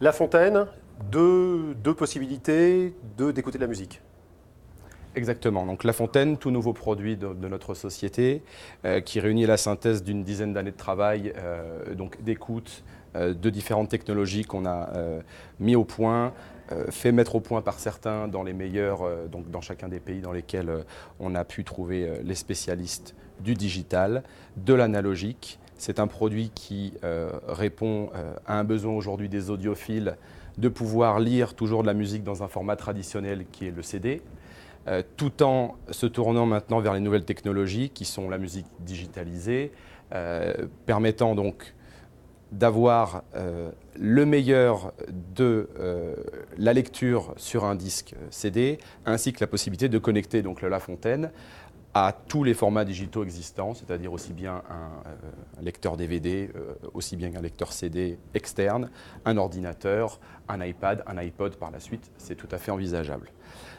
La Fontaine, deux possibilités d'écouter de la musique. Exactement. Donc La Fontaine, tout nouveau produit de notre société, qui réunit la synthèse d'une dizaine d'années de travail, donc d'écoute, de différentes technologies qu'on a mis au point, fait mettre au point par certains dans les meilleurs, donc dans chacun des pays dans lesquels on a pu trouver les spécialistes du digital, de l'analogique. C'est un produit qui répond à un besoin aujourd'hui des audiophiles de pouvoir lire toujours de la musique dans un format traditionnel qui est le CD, tout en se tournant maintenant vers les nouvelles technologies qui sont la musique digitalisée, permettant donc d'avoir le meilleur de la lecture sur un disque CD, ainsi que la possibilité de connecter donc le La Fontaine à tous les formats digitaux existants, c'est-à-dire aussi bien un lecteur DVD, aussi bien qu'un lecteur CD externe, un ordinateur, un iPad, un iPod par la suite, c'est tout à fait envisageable.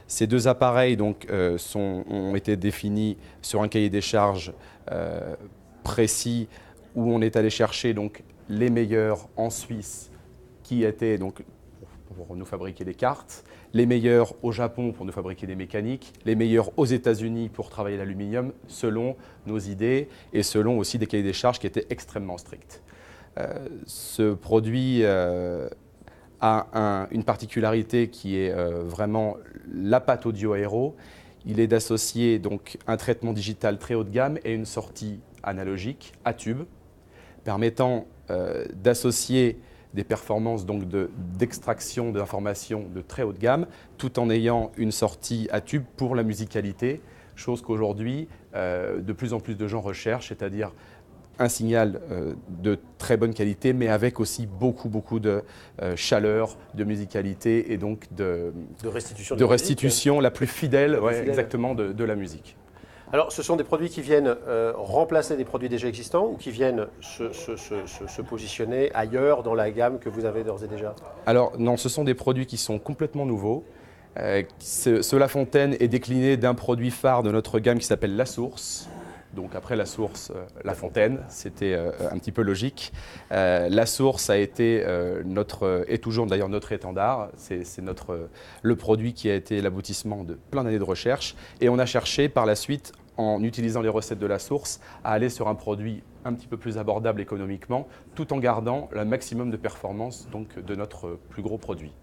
Ces deux appareils donc, ont été définis sur un cahier des charges précis où on est allé chercher donc, les meilleurs en Suisse qui étaient donc, pour nous fabriquer des cartes, les meilleurs au Japon pour nous fabriquer des mécaniques, les meilleurs aux États-Unis pour travailler l'aluminium, selon nos idées et selon aussi des cahiers des charges qui étaient extrêmement stricts. Ce produit a une particularité qui est vraiment la patte audio aéro. Il est d'associer donc un traitement digital très haut de gamme et une sortie analogique à tube, permettant d'associer des performances d'extraction d'informations de très haute gamme, tout en ayant une sortie à tube pour la musicalité, chose qu'aujourd'hui, de plus en plus de gens recherchent, c'est-à-dire un signal de très bonne qualité, mais avec aussi beaucoup de chaleur, de musicalité et donc de restitution la plus fidèle, exactement, de la musique. Alors, ce sont des produits qui viennent remplacer des produits déjà existants ou qui viennent se positionner ailleurs dans la gamme que vous avez d'ores et déjà? Alors non, ce sont des produits qui sont complètement nouveaux. Ce La Fontaine est décliné d'un produit phare de notre gamme qui s'appelle La Source. Donc après La Source, La Fontaine, c'était un petit peu logique. La Source a été est toujours d'ailleurs notre étendard. C'est le produit qui a été l'aboutissement de plein d'années de recherche. Et on a cherché par la suite, en utilisant les recettes de La Source, à aller sur un produit un petit peu plus abordable économiquement, tout en gardant le maximum de performance donc, de notre plus gros produit.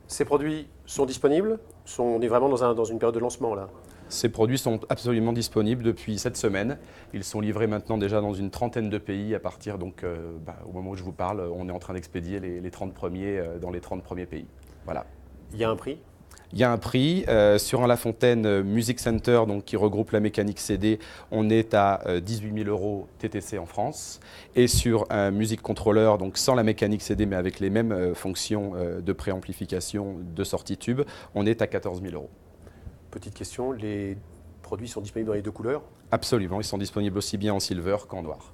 Ces produits sont disponibles? On est vraiment dans une période de lancement là. Ces produits sont absolument disponibles depuis cette semaine. Ils sont livrés maintenant déjà dans une trentaine de pays à partir, donc, au moment où je vous parle, on est en train d'expédier les 30 premiers dans les 30 premiers pays. Voilà. Il y a un prix? Il y a un prix. Sur un La Fontaine Music Center, donc, qui regroupe la mécanique CD, on est à 18 000 € TTC en France. Et sur un Music Controller, donc sans la mécanique CD, mais avec les mêmes fonctions de préamplification, de sortie tube, on est à 14 000 €. Petite question, les produits sont disponibles dans les deux couleurs? Absolument, ils sont disponibles aussi bien en silver qu'en noir.